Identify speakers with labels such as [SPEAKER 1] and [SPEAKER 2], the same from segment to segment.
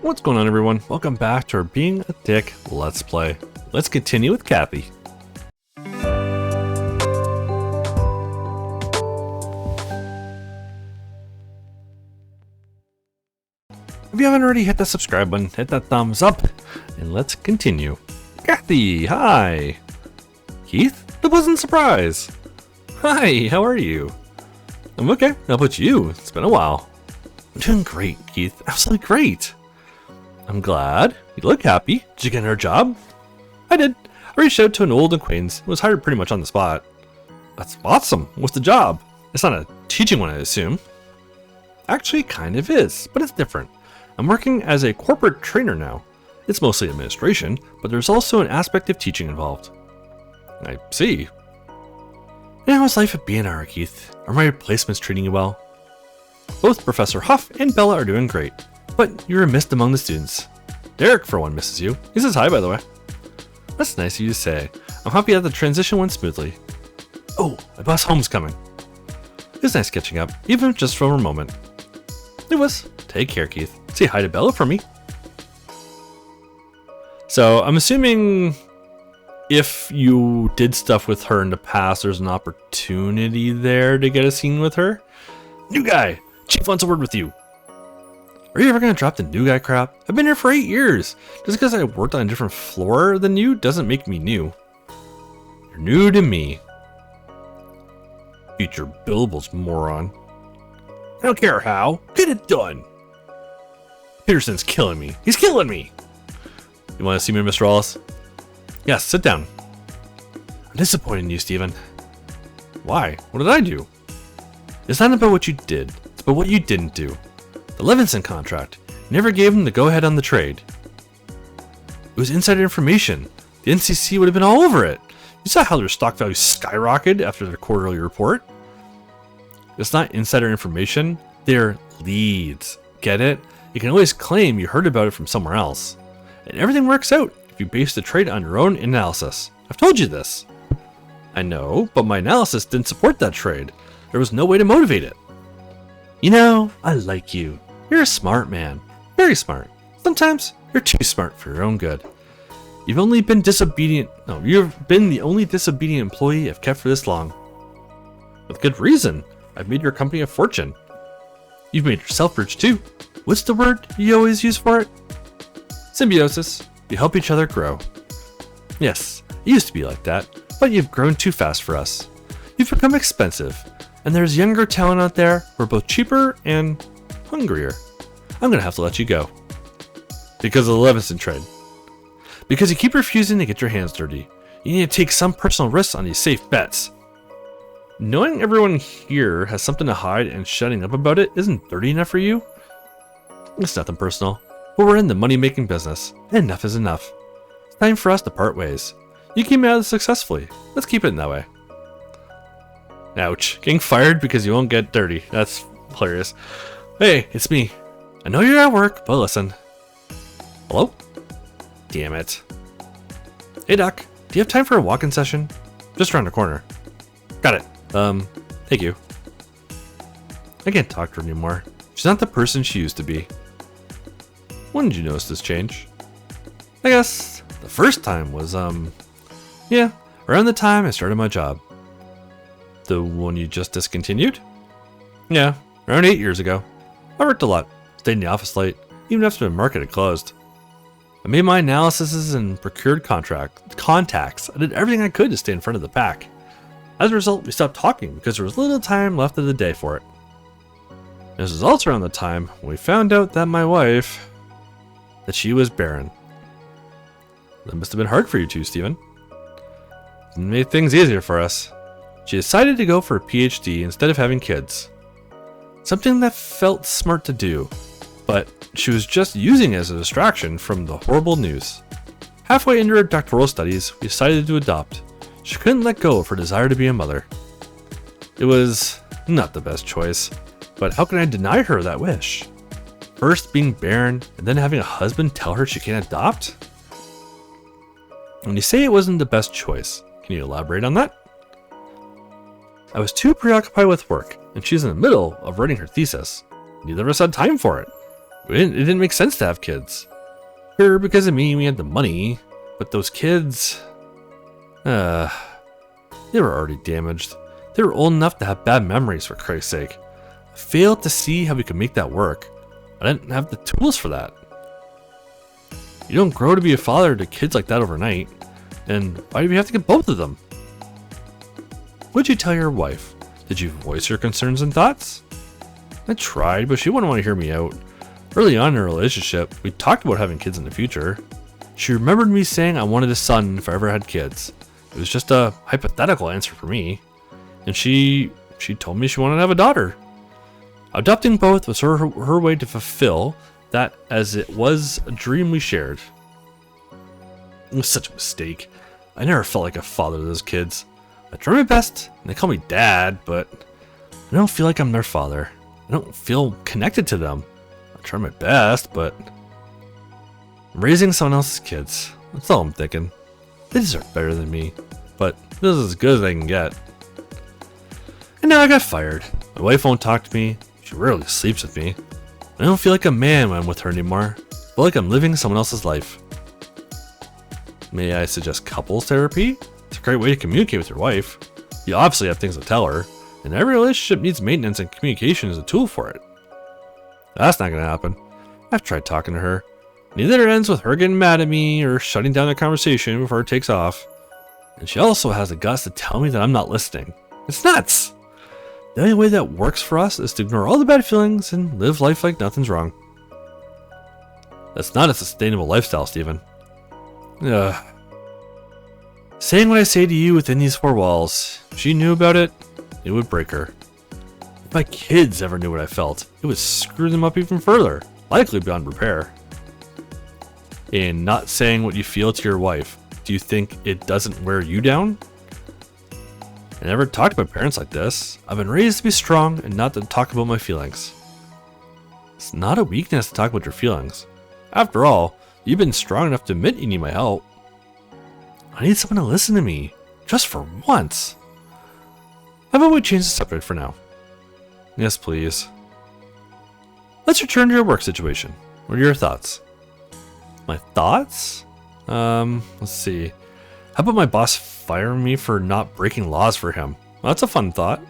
[SPEAKER 1] What's going on, everyone? Welcome back to our Being a Dick Let's Play. Let's continue with Kathy. If you haven't already, hit that subscribe button, hit that thumbs up, and let's continue. Kathy, hi! Keith, the pleasant surprise! Hi, how are you? I'm okay, how about you? It's been a while. I'm doing great, Keith, absolutely great. I'm glad. You look happy. Did you get another job? I did. I reached out to an old acquaintance who was hired pretty much on the spot. That's awesome. What's the job? It's not a teaching one, I assume. Actually, kind of is, but it's different. I'm working as a corporate trainer now. It's mostly administration, but there's also an aspect of teaching involved. I see. And how's life at B&R, Keith? Are my replacements treating you well? Both Professor Huff and Bella are doing great, but you're missed among the students. Derek, for one, misses you. He says hi, by the way. That's nice of you to say. I'm happy that the transition went smoothly. Oh, my bus home's coming. It was nice catching up, even just for a moment. It was. Take care, Keith. Say hi to Bella for me. So, I'm assuming if you did stuff with her in the past, there's an opportunity there to get a scene with her. New guy! Chief wants a word with you. Are you ever going to drop the new guy crap? I've been here for 8 years. Just because I worked on a different floor than you doesn't make me new. You're new to me. Future billables, moron. I don't care how. Get it done. Peterson's killing me. He's killing me. You want to see me, Mr. Wallace? Yes, sit down. I'm disappointed in you, Stephen. Why? What did I do? It's not about what you did. It's about what you didn't do. The Levinson contract. Never gave him the go-ahead on the trade. It was insider information. The NCC would have been all over it. You saw how their stock value skyrocketed after their quarterly report. It's not insider information. They're leads. Get it? You can always claim you heard about it from somewhere else. And everything works out if you base the trade on your own analysis. I've told you this. I know, but my analysis didn't support that trade. There was no way to motivate it. You know, I like you. You're a smart man. Very smart. Sometimes you're too smart for your own good. You've only been disobedient. No, you've been the only disobedient employee I've kept for this long. With good reason. I've made your company a fortune. You've made yourself rich too. What's the word you always use for it? Symbiosis. You help each other grow. Yes, it used to be like that, but you've grown too fast for us. You've become expensive, and there's younger talent out there who are both cheaper and hungrier. I'm gonna have to let you go. Because of the Levinson trade. Because you keep refusing to get your hands dirty. You need to take some personal risks on these safe bets. Knowing everyone here has something to hide and shutting up about it isn't dirty enough for you? It's nothing personal, but we're in the money-making business. Enough is enough. It's time for us to part ways. You came out of this successfully. Let's keep it in that way. Ouch. Getting fired because you won't get dirty. That's hilarious. Hey, it's me. I know you're at work, but listen. Hello? Damn it. Hey, Doc. Do you have time for a walk-in session? Just around the corner. Got it. Thank you. I can't talk to her anymore. She's not the person she used to be. When did you notice this change? I guess the first time was, yeah, around the time I started my job. The one you just discontinued? Yeah, around 8 years ago. I worked a lot, stayed in the office late, even after the market had closed. I made my analyses and procured contacts. I did everything I could to stay in front of the pack. As a result, we stopped talking because there was little time left of the day for it. This was also around the time when we found out that my wife, that she was barren. That must have been hard for you two, Stephen. It made things easier for us. She decided to go for a Ph.D. instead of having kids. Something that felt smart to do, but she was just using it as a distraction from the horrible news. Halfway into her doctoral studies, we decided to adopt. She couldn't let go of her desire to be a mother. It was not the best choice, but how can I deny her that wish? First being barren, and then having a husband tell her she can't adopt? When you say it wasn't the best choice, can you elaborate on that? I was too preoccupied with work, and she's in the middle of writing her thesis. Neither of us had time for it. It didn't make sense to have kids. Sure, because of me, we had the money, but those kids, they were already damaged. They were old enough to have bad memories, for Christ's sake. I failed to see how we could make that work. I didn't have the tools for that. You don't grow to be a father to kids like that overnight, and why do we have to get both of them? What'd you tell your wife? Did you voice your concerns and thoughts? I tried, but she wouldn't want to hear me out. Early on in our relationship, we talked about having kids in the future. She remembered me saying I wanted a son if I ever had kids. It was just a hypothetical answer for me. And she told me she wanted to have a daughter. Adopting both was her way to fulfill that, as it was a dream we shared. It was such a mistake. I never felt like a father to those kids. I try my best, and they call me dad, but I don't feel like I'm their father. I don't feel connected to them. I try my best, but I'm raising someone else's kids. That's all I'm thinking. They deserve better than me, but this is as good as they can get. And now I got fired. My wife won't talk to me. She rarely sleeps with me. I don't feel like a man when I'm with her anymore. I feel like I'm living someone else's life. May I suggest couples therapy? It's a great way to communicate with your wife. You obviously have things to tell her, and every relationship needs maintenance, and communication is a tool for it. That's not going to happen. I've tried talking to her. Neither ends with her getting mad at me or shutting down the conversation before it takes off. And she also has the guts to tell me that I'm not listening. It's nuts! The only way that works for us is to ignore all the bad feelings and live life like nothing's wrong. That's not a sustainable lifestyle, Stephen. Ugh. Saying what I say to you within these four walls, if she knew about it, it would break her. If my kids ever knew what I felt, it would screw them up even further, likely beyond repair. In not saying what you feel to your wife, do you think it doesn't wear you down? I never talked to my parents like this. I've been raised to be strong and not to talk about my feelings. It's not a weakness to talk about your feelings. After all, you've been strong enough to admit you need my help. I need someone to listen to me, just for once. How about we change the subject for now? Yes, please. Let's return to your work situation. What are your thoughts? My thoughts? Let's see. How about my boss firing me for not breaking laws for him? Well, that's a fun thought.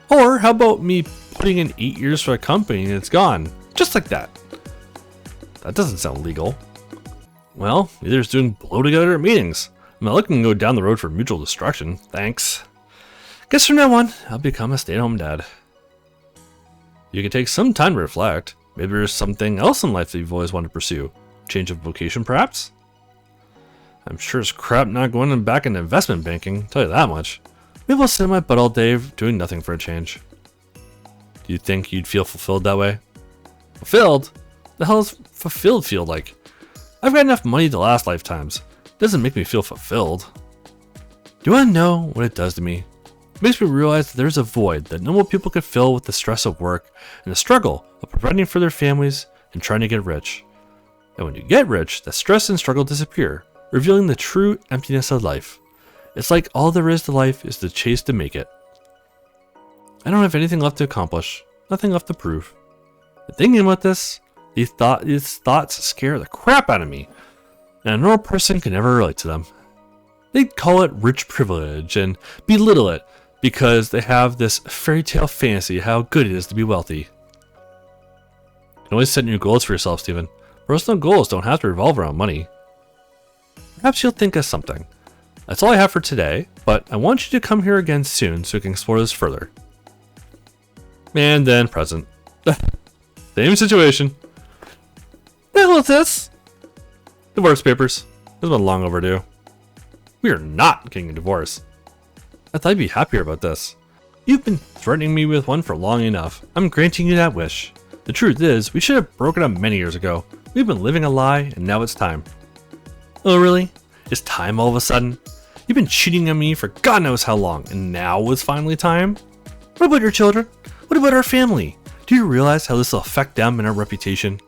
[SPEAKER 1] Or how about me putting in 8 years for a company and it's gone? Just like that. That doesn't sound legal. Well, neither is doing blow together at meetings. I'm not looking to go down the road for mutual destruction. Thanks. Guess from now on, I'll become a stay-at-home dad. You can take some time to reflect. Maybe there's something else in life that you've always wanted to pursue. Change of vocation, perhaps? I'm sure it's crap not going back into investment banking, tell you that much. Maybe I'll sit in my butt all day doing nothing for a change. Do you think you'd feel fulfilled that way? Fulfilled? The hell does fulfilled feel like? I've got enough money to last lifetimes. It doesn't make me feel fulfilled. Do you want to know what it does to me? It makes me realize that there's a void that normal people could fill with the stress of work and the struggle of providing for their families and trying to get rich. And when you get rich, the stress and struggle disappear, revealing the true emptiness of life. It's like all there is to life is the chase to make it. I don't have anything left to accomplish, nothing left to prove. But thinking about this, these thoughts scare the crap out of me, and a normal person can never relate to them. They'd call it rich privilege and belittle it because they have this fairy tale fantasy of how good it is to be wealthy. You can always set new goals for yourself, Stephen. Personal goals don't have to revolve around money. Perhaps you'll think of something. That's all I have for today, but I want you to come here again soon so we can explore this further. And then present. Same situation. The hell is this? Divorce papers. This has been long overdue. We are not getting a divorce. I thought you'd be happier about this. You've been threatening me with one for long enough. I'm granting you that wish. The truth is, we should have broken up many years ago. We've been living a lie, and now it's time. Oh really? Is time all of a sudden? You've been cheating on me for God knows how long, and now it's finally time? What about your children? What about our family? Do you realize how this will affect them and our reputation?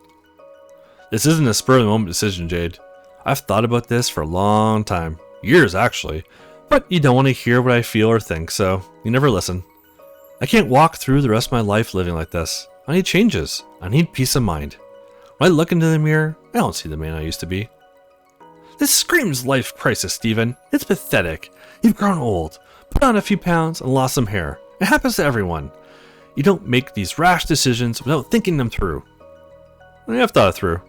[SPEAKER 1] This isn't a spur-of-the-moment decision, Jade. I've thought about this for a long time. Years, actually. But you don't want to hear what I feel or think, so you never listen. I can't walk through the rest of my life living like this. I need changes. I need peace of mind. When I look into the mirror, I don't see the man I used to be. This screams life crisis, Steven. It's pathetic. You've grown old, put on a few pounds, and lost some hair. It happens to everyone. You don't make these rash decisions without thinking them through. I have thought it through.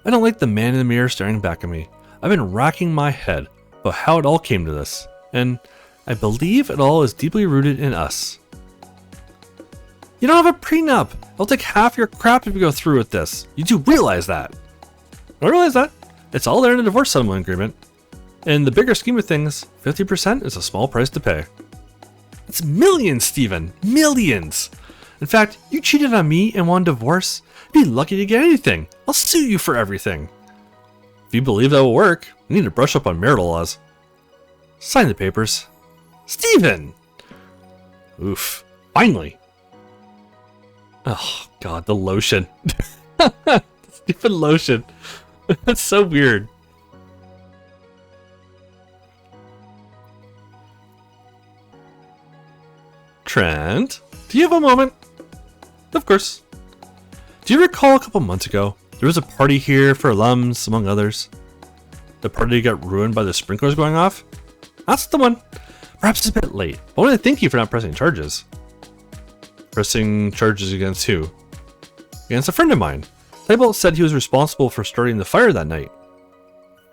[SPEAKER 1] I don't like the man in the mirror staring back at me. I've been racking my head about how it all came to this, and I believe it all is deeply rooted in us. You don't have a prenup. I'll take half your crap if you go through with this. You do realize that. I realize that. It's all there in the divorce settlement agreement. In the bigger scheme of things, 50% is a small price to pay. It's millions, Steven. Millions. In fact, you cheated on me and won divorce. You'd be lucky to get anything. I'll sue you for everything. If you believe that will work, you need to brush up on marital laws. Sign the papers. Steven! Oof. Finally. Oh, God, the lotion. Stupid lotion. That's so weird. Trent, do you have a moment? Of course. Do you recall a couple months ago, there was a party here for alums, among others? The party got ruined by the sprinklers going off? That's the one. Perhaps it's a bit late, but I want to thank you for not pressing charges. Pressing charges against who? Against a friend of mine. Tybalt said he was responsible for starting the fire that night.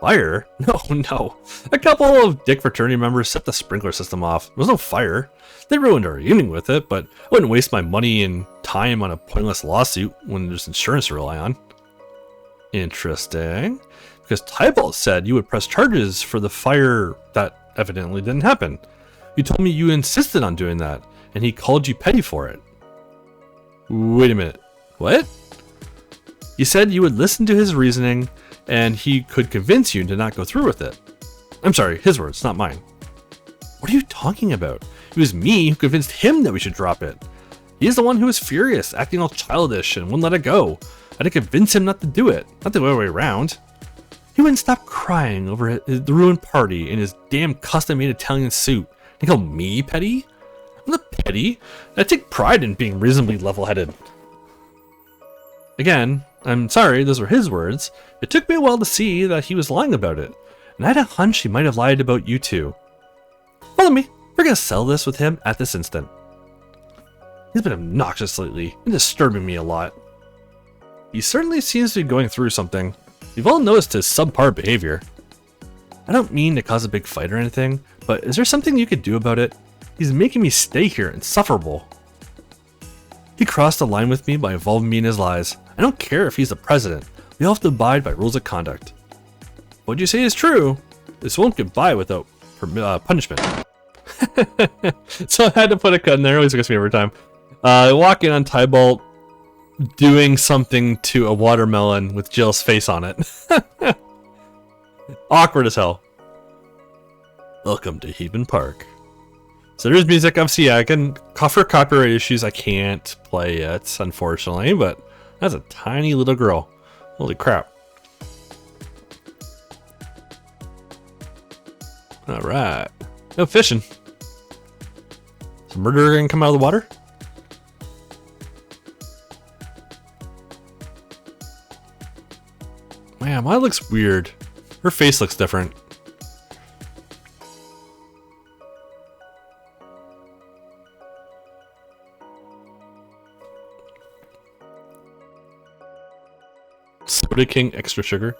[SPEAKER 1] Fire? No. A couple of Dick fraternity members set the sprinkler system off. There was no fire. They ruined our evening with it, but I wouldn't waste my money and time on a pointless lawsuit when there's insurance to rely on. Interesting. Because Tybalt said you would press charges for the fire that evidently didn't happen. You told me you insisted on doing that, and he called you petty for it. Wait a minute. What? You said you would listen to his reasoning, and he could convince you to not go through with it. I'm sorry, his words, not mine. What are you talking about? It was me who convinced him that we should drop it. He's the one who was furious, acting all childish, and wouldn't let it go. I had to convince him not to do it, not the other way around. He wouldn't stop crying over the ruined party in his damn custom-made Italian suit. He called me petty? I'm not petty. I take pride in being reasonably level-headed. Again, I'm sorry, those were his words. It took me a while to see that he was lying about it, and I had a hunch he might have lied about you too. Follow me. We're gonna settle this with him at this instant. He's been obnoxious lately and disturbing me a lot. He certainly seems to be going through something. We've all noticed his subpar behavior. I don't mean to cause a big fight or anything, but is there something you could do about it? He's making me stay here insufferable. He crossed the line with me by involving me in his lies. I don't care if he's the president. We all have to abide by rules of conduct. What you say is true. This won't get by without punishment. So I had to put a cut in there. It always gets me every time. Walk in on Tybalt doing something to a watermelon with Jill's face on it. Awkward as hell. Welcome to Haven Park. So there's music. Obviously, yeah, I can for copyright issues. I can't play it, unfortunately, but that's a tiny little girl. Holy crap. All right. No fishing. Is a murderer gonna come out of the water? Man, mine looks weird. Her face looks different. Soda King extra sugar.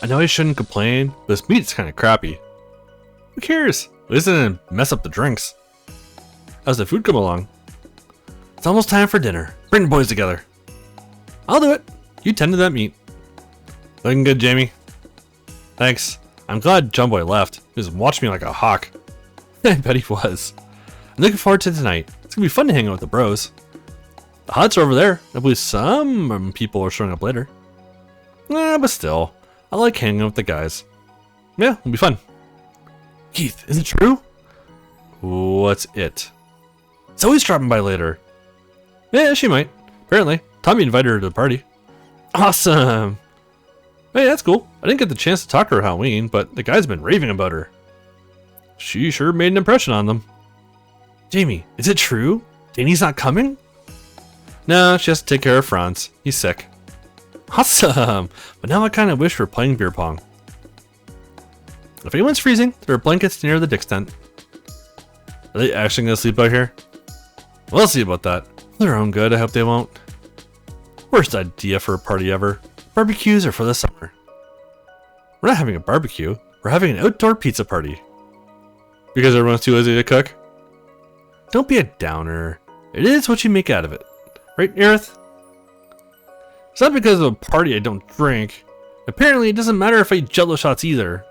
[SPEAKER 1] I know I shouldn't complain, but this meat's kind of crappy. Who cares? At least it didn't mess up the drinks. How's the food come along? It's almost time for dinner. Bring the boys together. I'll do it. You tend to that meat. Looking good, Jamie. Thanks. I'm glad John Boy left. He was watching me like a hawk. I bet he was. I'm looking forward to tonight. It's gonna be fun to hang out with the bros. The huts are over there. I believe some people are showing up later. But still, I like hanging out with the guys. Yeah, it'll be fun. Keith, is it true? What's it? Zoe's dropping by later. Yeah, she might. Apparently, Tommy invited her to the party. Awesome. Hey, that's cool. I didn't get the chance to talk to her Halloween, but the guy's been raving about her. She sure made an impression on them. Jamie, is it true? Danny's not coming? No, she has to take care of Franz. He's sick. Awesome! But now I kind of wish we were playing beer pong. If anyone's freezing, there are blankets near the Dick's tent. Are they actually going to sleep out here? We'll see about that. For their own good, I hope they won't. Worst idea for a party ever. Barbecues are for the summer. We're not having a barbecue. We're having an outdoor pizza party. Because everyone's too lazy to cook? Don't be a downer. It is what you make out of it. Right, Aerith? It's not because of a party I don't drink. Apparently, it doesn't matter if I eat Jello shots either.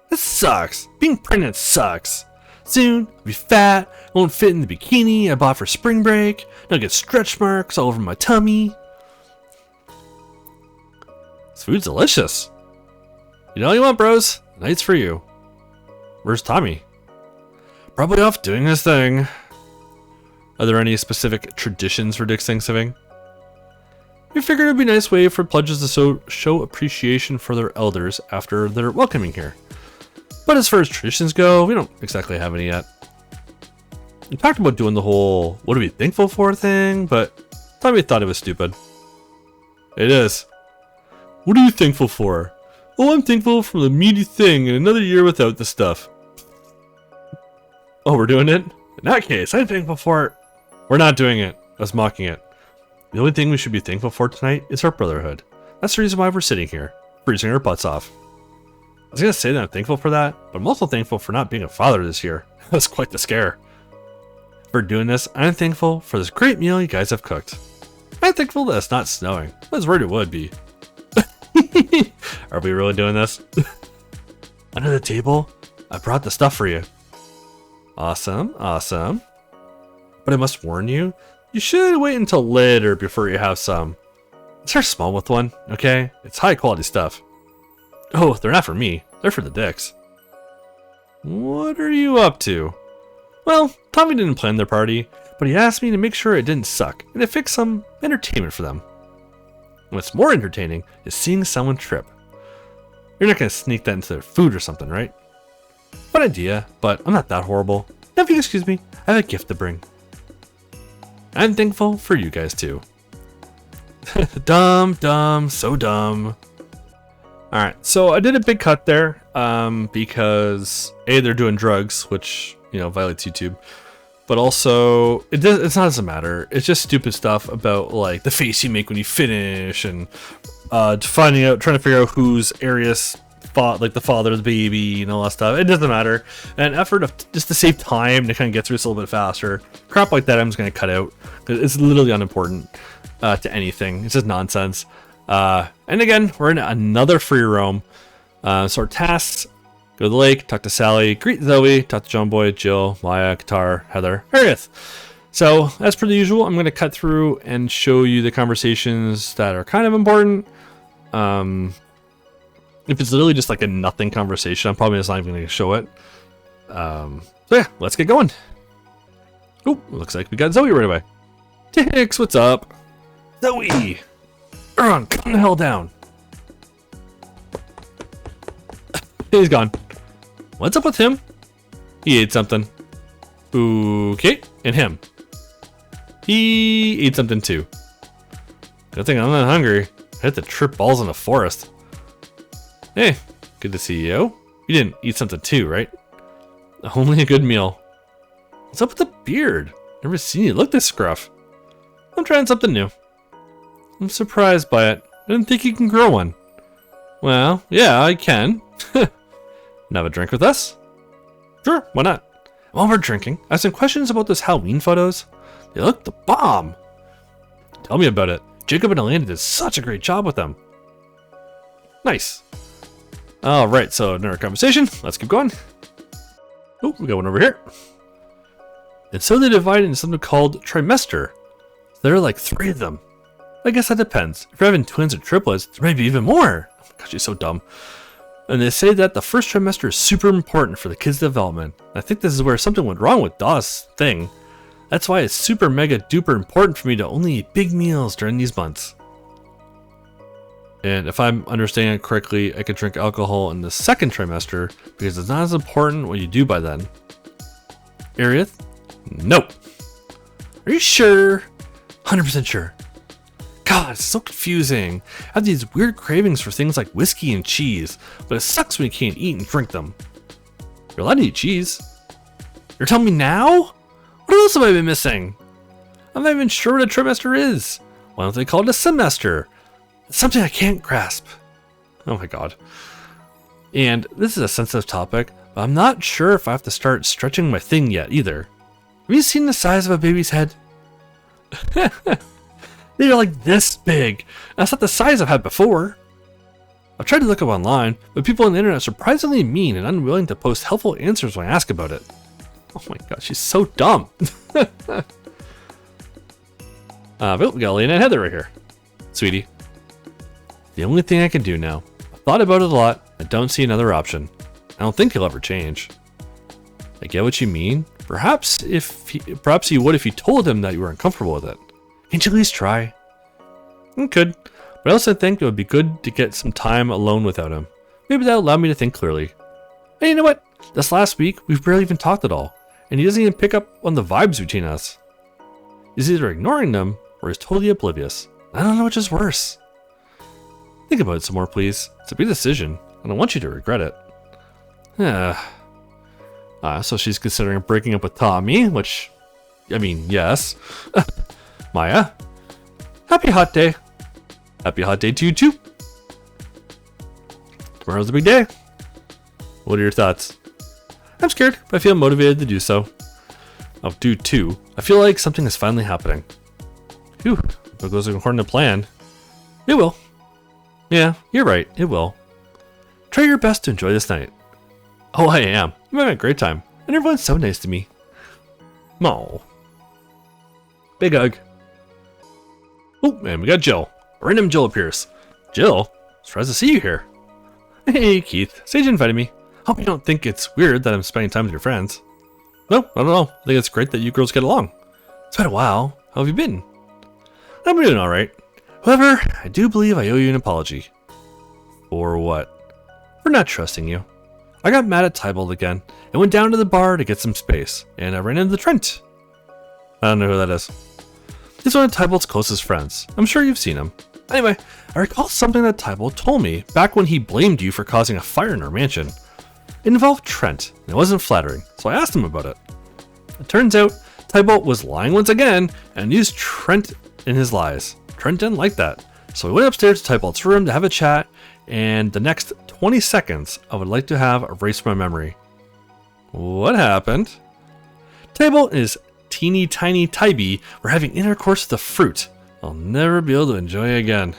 [SPEAKER 1] This sucks. Being pregnant sucks. Soon, I'll be fat, I won't fit in the bikini I bought for spring break, and I'll get stretch marks all over my tummy. This food's delicious. You know what you want, bros? The night's for you. Where's Tommy? Probably off doing his thing. Are there any specific traditions for Dick's Thanksgiving? We figured it'd be a nice way for pledges to show appreciation for their elders after their welcoming here. But as far as traditions go, we don't exactly have any yet. We talked about doing the whole what are we thankful for thing, but Tommy thought it was stupid. It is. What are you thankful for? Oh, I'm thankful for the meaty thing and another year without the stuff. Oh, we're doing it? In that case, I'm thankful for it. We're not doing it. I was mocking it. The only thing we should be thankful for tonight is our brotherhood. That's the reason why we're sitting here, freezing our butts off. I was going to say that I'm thankful for that, but I'm also thankful for not being a father this year. That's quite the scare. For doing this, I'm thankful for this great meal you guys have cooked. I'm thankful that it's not snowing. I was worried it would be. Are we really doing this? Under the table, I brought the stuff for you. Awesome, awesome. But I must warn you, you should wait until later before you have some. Start small with one, okay? It's high quality stuff. Oh, they're not for me. They're for the Dicks. What are you up to? Well, Tommy didn't plan their party, but he asked me to make sure it didn't suck and to fix some entertainment for them. What's more entertaining is seeing someone trip. You're not going to sneak that into their food or something, right? Fun idea, but I'm not that horrible. Now if you excuse me, I have a gift to bring. I'm thankful for you guys too. Dumb, so dumb. Alright, so I did a big cut there, because A, they're doing drugs, which, you know, violates YouTube. But also, it's not doesn't matter. It's just stupid stuff about, like, the face you make when you finish, and trying to figure out whose Arius fought, like, the father of the baby, and all that stuff. It doesn't matter. And effort of just to save time to kind of get through this a little bit faster. Crap like that I'm just going to cut out, because it's literally unimportant to anything. It's just nonsense. And again, we're in another free roam. So our tasks: go to the lake, talk to Sally, greet Zoe, talk to John Boy, Jill, Maya, Qatar, Heather, Harriet. So as per the usual, I'm going to cut through and show you the conversations that are kind of important. If it's literally just like a nothing conversation, I'm probably just not even going to show it. So yeah, let's get going. Oh, looks like we got Zoe right away. Dicks, what's up? Zoe! Aaron, calm the hell down. He's gone. What's up with him? He ate something. Okay, and him. He ate something too. Good thing I'm not hungry. I had to trip balls in the forest. Hey, good to see you. You didn't eat something too, right? Only a good meal. What's up with the beard? Never seen you look this scruff. I'm trying something new. I'm surprised by it. I didn't think you can grow one. Well, yeah, I can. Have a drink with us? Sure, why not? While we're drinking, I have some questions about those Halloween photos. They look the bomb. Tell me about it. Jacob and Elena did such a great job with them. Nice. Alright, so another conversation. Let's keep going. Oh, we got one over here. And so they divide into something called trimester. There are like 3 of them. I guess that depends. If you're having twins or triplets, there may be even more. Oh my gosh, she's so dumb. And they say that the first trimester is super important for the kid's development. I think this is where something went wrong with Daw's thing. That's why it's super mega duper important for me to only eat big meals during these months. And if I'm understanding it correctly, I can drink alcohol in the second trimester because it's not as important what you do by then. Arieth? Nope. Are you sure? 100% sure. God, it's so confusing. I have these weird cravings for things like whiskey and cheese, but it sucks when you can't eat and drink them. You're allowed to eat cheese. You're telling me now? What else have I been missing? I'm not even sure what a trimester is. Why don't they call it a semester? It's something I can't grasp. Oh my god. And this is a sensitive topic, but I'm not sure if I have to start stretching my thing yet either. Have you seen the size of a baby's head? They are like this big. That's not the size I've had before. I've tried to look up online, but people on the internet are surprisingly mean and unwilling to post helpful answers when I ask about it. Oh my god, she's so dumb. But we got Lena and Heather right here. Sweetie. The only thing I can do now. I've thought about it a lot. I don't see another option. I don't think he'll ever change. I get what you mean. Perhaps you would if you told him that you were uncomfortable with it. Can't you at least try? I could, but I also think it would be good to get some time alone without him. Maybe that'll allow me to think clearly. And you know what? This last week, we've barely even talked at all, and he doesn't even pick up on the vibes between us. He's either ignoring them, or he's totally oblivious. I don't know which is worse. Think about it some more, please. It's a big decision. I don't want you to regret it. So she's considering breaking up with Tommy, which, I mean, yes. Maya, happy hot day. Happy hot day to you too. Tomorrow's a big day. What are your thoughts? I'm scared, but I feel motivated to do so. I'll do too. I feel like something is finally happening. Phew, if it goes according to plan. It will. Yeah, you're right, it will. Try your best to enjoy this night. Oh, I am. I'm having a great time, and everyone's so nice to me. Aw. Big hug. Oh, and we got Jill. Random Jill appears. Jill? Surprised to see you here. Hey, Keith. Sage invited me. Hope you don't think it's weird that I'm spending time with your friends. No, not at all. I think it's great that you girls get along. It's been a while. How have you been? I'm doing alright. However, I do believe I owe you an apology. For what? For not trusting you. I got mad at Tybalt again and went down to the bar to get some space, and I ran into Trent. I don't know who that is. He's one of Tybalt's closest friends. I'm sure you've seen him. Anyway, I recall something that Tybalt told me back when he blamed you for causing a fire in our mansion. It involved Trent, and it wasn't flattering, so I asked him about it. It turns out, Tybalt was lying once again and used Trent in his lies. Trent didn't like that, so we went upstairs to Tybalt's room to have a chat, and the next 20 seconds I would like to have erased from my memory. What happened? Tybalt and his teeny tiny Tybee were having intercourse with a fruit I'll never be able to enjoy again.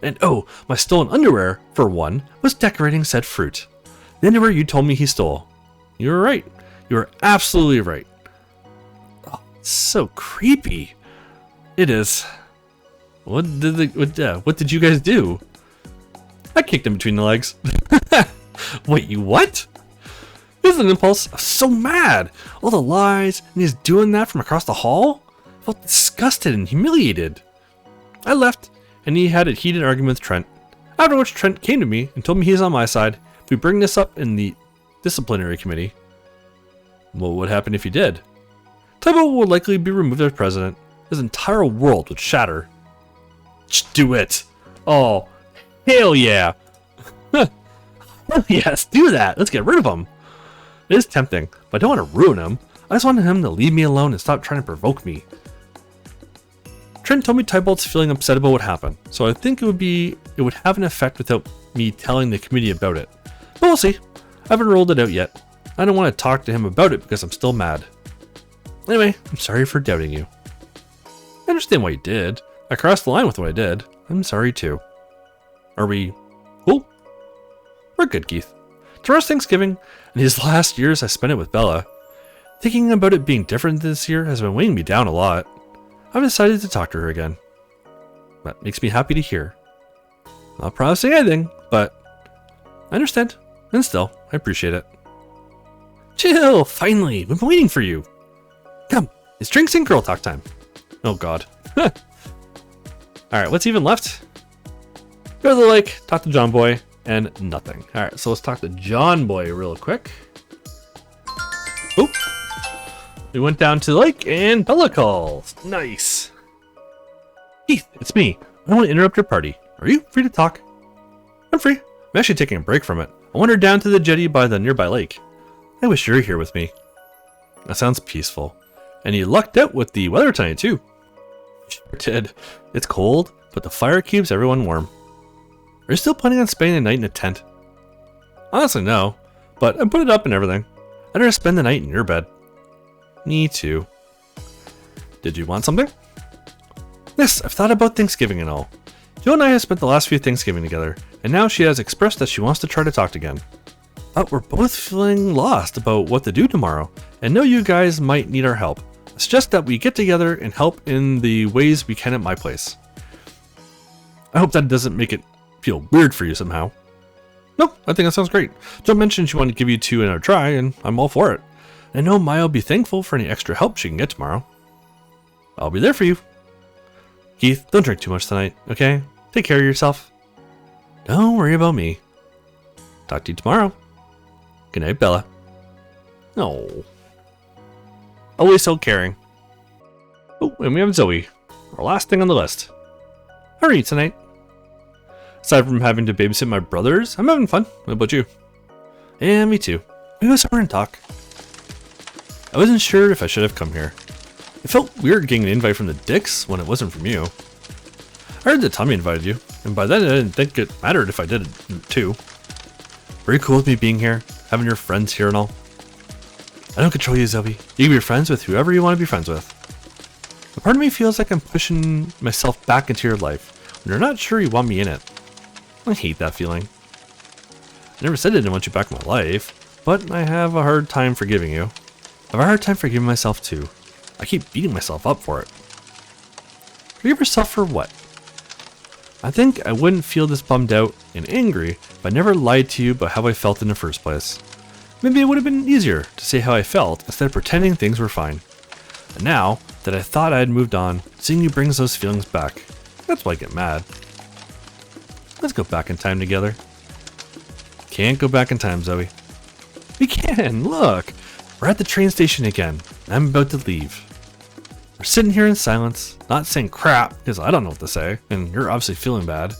[SPEAKER 1] And oh, my stolen underwear, for one, was decorating said fruit. The underwear you told me he stole. You were right. You were absolutely right. Oh, it's so creepy. It is. What did you guys do? I kicked him between the legs. Wait, you what? It was an impulse. I was so mad. All the lies, and he's doing that from across the hall? I felt disgusted and humiliated. I left, and he had a heated argument with Trent. After which Trent came to me and told me he's on my side. If we bring this up in the disciplinary committee. What would happen if he did? Tybalt would likely be removed as president. His entire world would shatter. Just do it. Oh, hell yeah. Hell yes, do that. Let's get rid of him. It is tempting, but I don't want to ruin him. I just wanted him to leave me alone and stop trying to provoke me. Trent told me Tybalt's feeling upset about what happened, so I think it would have an effect without me telling the committee about it. But we'll see. I haven't rolled it out yet. I don't want to talk to him about it because I'm still mad. Anyway, I'm sorry for doubting you. I understand why you did. I crossed the line with what I did. I'm sorry too. Are we cool? We're good, Keith. Tomorrow's Thanksgiving, and these last years I spent it with Bella. Thinking about it being different this year has been weighing me down a lot. I've decided to talk to her again. That makes me happy to hear. Not promising anything, but I understand. And still, I appreciate it. Chill, finally, we've been waiting for you. Come, it's drinks and girl talk time. Oh god. Alright, what's even left? Go to the lake, talk to John Boy, and nothing. Alright, so let's talk to John Boy real quick. Oop. We went down to the lake and Bella calls. Nice. Keith, it's me. I don't want to interrupt your party. Are you free to talk? I'm free. I'm actually taking a break from it. I wandered down to the jetty by the nearby lake. I wish you were here with me. That sounds peaceful. And you lucked out with the weather tonight too. Sure did. It's cold, but the fire keeps everyone warm. Are you still planning on spending the night in a tent? Honestly, no. But I put it up and everything. I'd rather spend the night in your bed. Me too. Did you want something? Yes, I've thought about Thanksgiving and all. Joe and I have spent the last few Thanksgiving together, and now she has expressed that she wants to try to talk again. But we're both feeling lost about what to do tomorrow, and know you guys might need our help. I suggest that we get together and help in the ways we can at my place. I hope that doesn't make it feel weird for you somehow. No, I think that sounds great. Joe mentioned she wanted to give you two another try, and I'm all for it. I know Maya will be thankful for any extra help she can get tomorrow. I'll be there for you. Keith, don't drink too much tonight, okay? Take care of yourself. Don't worry about me. Talk to you tomorrow. Good night, Bella. Oh. Always so caring. Oh, and we have Zoe. Our last thing on the list. How are you tonight? Aside from having to babysit my brothers, I'm having fun. What about you? Yeah, me too. We go somewhere and talk. I wasn't sure if I should have come here. It felt weird getting an invite from the Dicks when it wasn't from you. I heard that Tommy invited you, and by then I didn't think it mattered if I did it too. Were you cool with me being here, having your friends here and all? I don't control you, Zoe. You can be friends with whoever you want to be friends with. But part of me feels like I'm pushing myself back into your life when you're not sure you want me in it. I hate that feeling. I never said I didn't want you back in my life, but I have a hard time forgiving you. I have a hard time forgiving myself too. I keep beating myself up for it. Forgive yourself for what? I think I wouldn't feel this bummed out and angry if I never lied to you about how I felt in the first place. Maybe it would have been easier to say how I felt instead of pretending things were fine. And now that I thought I had moved on, seeing you brings those feelings back. That's why I get mad. Let's go back in time together. Can't go back in time, Zoe. We can, look. We're at the train station again. I'm about to leave. We're sitting here in silence, not saying crap because I don't know what to say, and you're obviously feeling bad.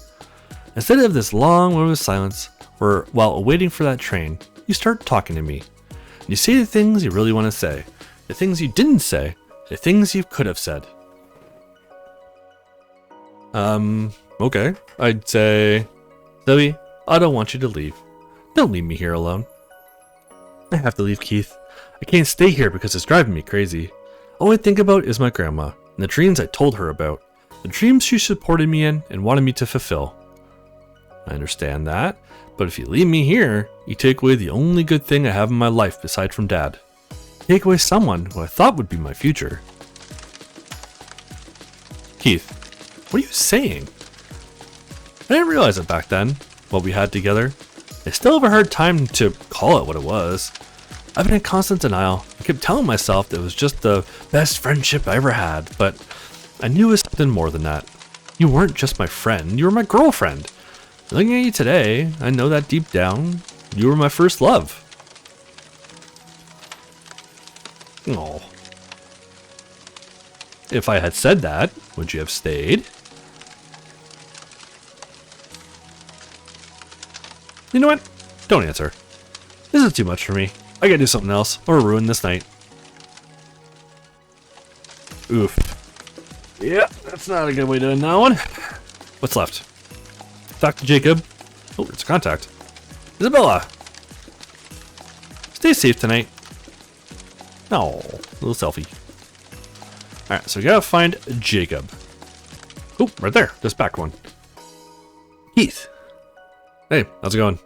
[SPEAKER 1] Instead of this long moment of silence, where while waiting for that train, you start talking to me. And you say the things you really want to say, the things you didn't say, the things you could have said. Okay. I'd say, Zoe, I don't want you to leave. Don't leave me here alone. I have to leave, Keith. I can't stay here because it's driving me crazy. All I think about is my grandma and the dreams I told her about, the dreams she supported me in and wanted me to fulfill. I understand that, but if you leave me here, you take away the only good thing I have in my life aside from Dad. You take away someone who I thought would be my future. Keith, what are you saying? I didn't realize it back then, what we had together. I still have a hard time to call it what it was. I've been in constant denial. I kept telling myself that it was just the best friendship I ever had, but I knew it was something more than that. You weren't just my friend, you were my girlfriend. Looking at you today, I know that deep down, you were my first love. Oh. If I had said that, would you have stayed? You know what? Don't answer. This is too much for me. I gotta do something else, or ruin this night. Oof. Yeah, that's not a good way to end that one. What's left? Talk to Jacob. Oh, it's a contact. Isabella. Stay safe tonight. Oh, little selfie. Alright, so we gotta find Jacob. Oh, right there. This back one. Keith. Hey, how's it going?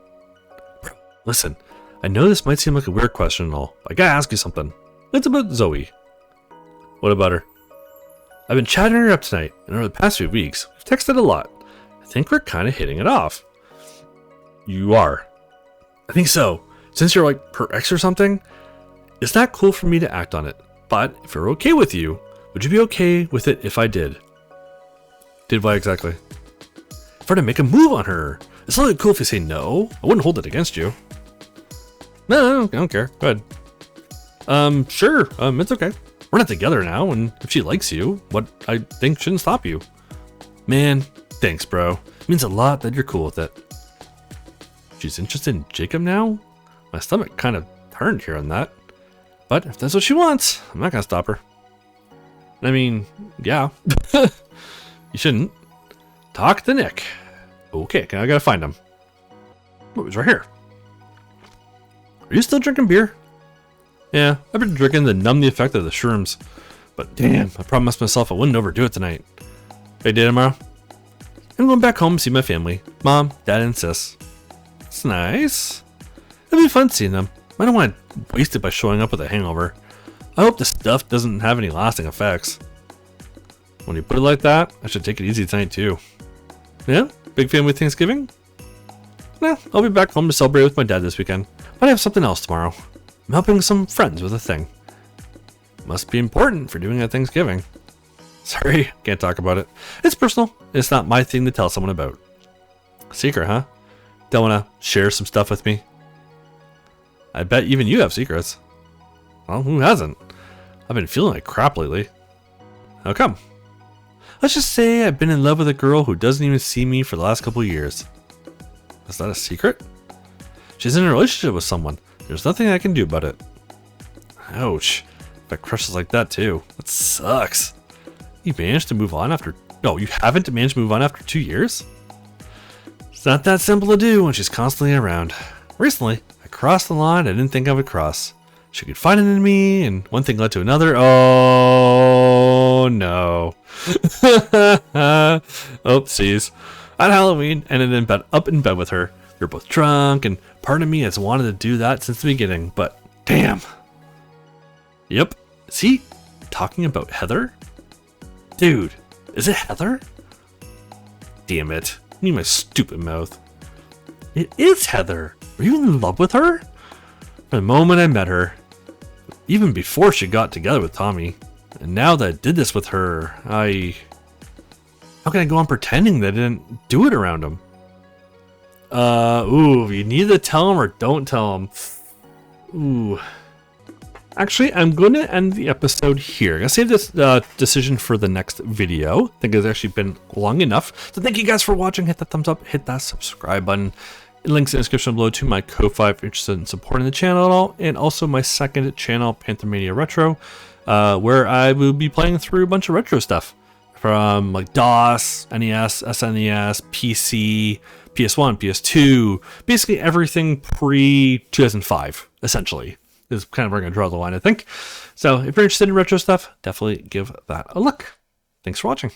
[SPEAKER 1] Bro, listen. I know this might seem like a weird question and all, but I gotta ask you something. It's about Zoe. What about her? I've been chatting her up tonight, and over the past few weeks, we've texted a lot. I think we're kind of hitting it off. You are? I think so. Since you're like her ex or something, it's not cool for me to act on it. But if you're okay with you, would you be okay with it if I did? Did what exactly? for to make a move on her. It's only cool if you say no. I wouldn't hold it against you. No, I don't care. Go ahead. Sure. It's okay. We're not together now, and if she likes you, what I think shouldn't stop you. Man, thanks, bro. It means a lot that you're cool with it. She's interested in Jacob now? My stomach kind of turned here on that. But if that's what she wants, I'm not gonna stop her. I mean, yeah. You shouldn't. Talk to Nick. Okay, I gotta find him. Oh, he's right here. Are you still drinking beer? Yeah, I've been drinking to numb the effect of the shrooms. But damn, I promised myself I wouldn't overdo it tonight. Big day tomorrow? I'm going back home to see my family. Mom, Dad, and Sis. It's nice. It'll be fun seeing them. I don't want to waste it by showing up with a hangover. I hope the stuff doesn't have any lasting effects. When you put it like that, I should take it easy tonight too. Yeah? Big family Thanksgiving? Nah, I'll be back home to celebrate with my dad this weekend. But I have something else tomorrow. I'm helping some friends with a thing. Must be important for doing at Thanksgiving. Sorry, can't talk about it. It's personal. It's not my thing to tell someone about. Secret, huh? Don't want to share some stuff with me? I bet even you have secrets. Well, who hasn't? I've been feeling like crap lately. How come? Let's just say I've been in love with a girl who doesn't even see me for the last couple of years. Is that a secret? She's in a relationship with someone. There's nothing I can do about it. Ouch. I've got crushes like that too. That sucks. You managed to move on after... No, you haven't managed to move on after 2 years? It's not that simple to do when she's constantly around. Recently, I crossed the line I didn't think I would cross. She confided in me, and one thing led to another. Oh, no. Oopsies. On Halloween, ended up in bed with her. We were both drunk, and part of me has wanted to do that since the beginning, but damn. Yep. Is he talking about Heather? Dude, is it Heather? Damn it. I need my stupid mouth. It is Heather. Are you in love with her? From the moment I met her, even before she got together with Tommy, and now that I did this with her, how can I go on pretending that I didn't do it around him? Ooh, you need to tell him or don't tell him. Ooh. Actually, I'm going to end the episode here. I'm going to save this decision for the next video. I think it's actually been long enough. So thank you guys for watching. Hit that thumbs up, hit that subscribe button. Links in the description below to my Ko-Fi if you're interested in supporting the channel at all, and also my second channel, Panthermania Retro, where I will be playing through a bunch of retro stuff from like DOS, NES, SNES, PC, PS1, PS2, basically everything pre-2005, essentially, is kind of where I'm going to draw the line, I think. So if you're interested in retro stuff, definitely give that a look. Thanks for watching.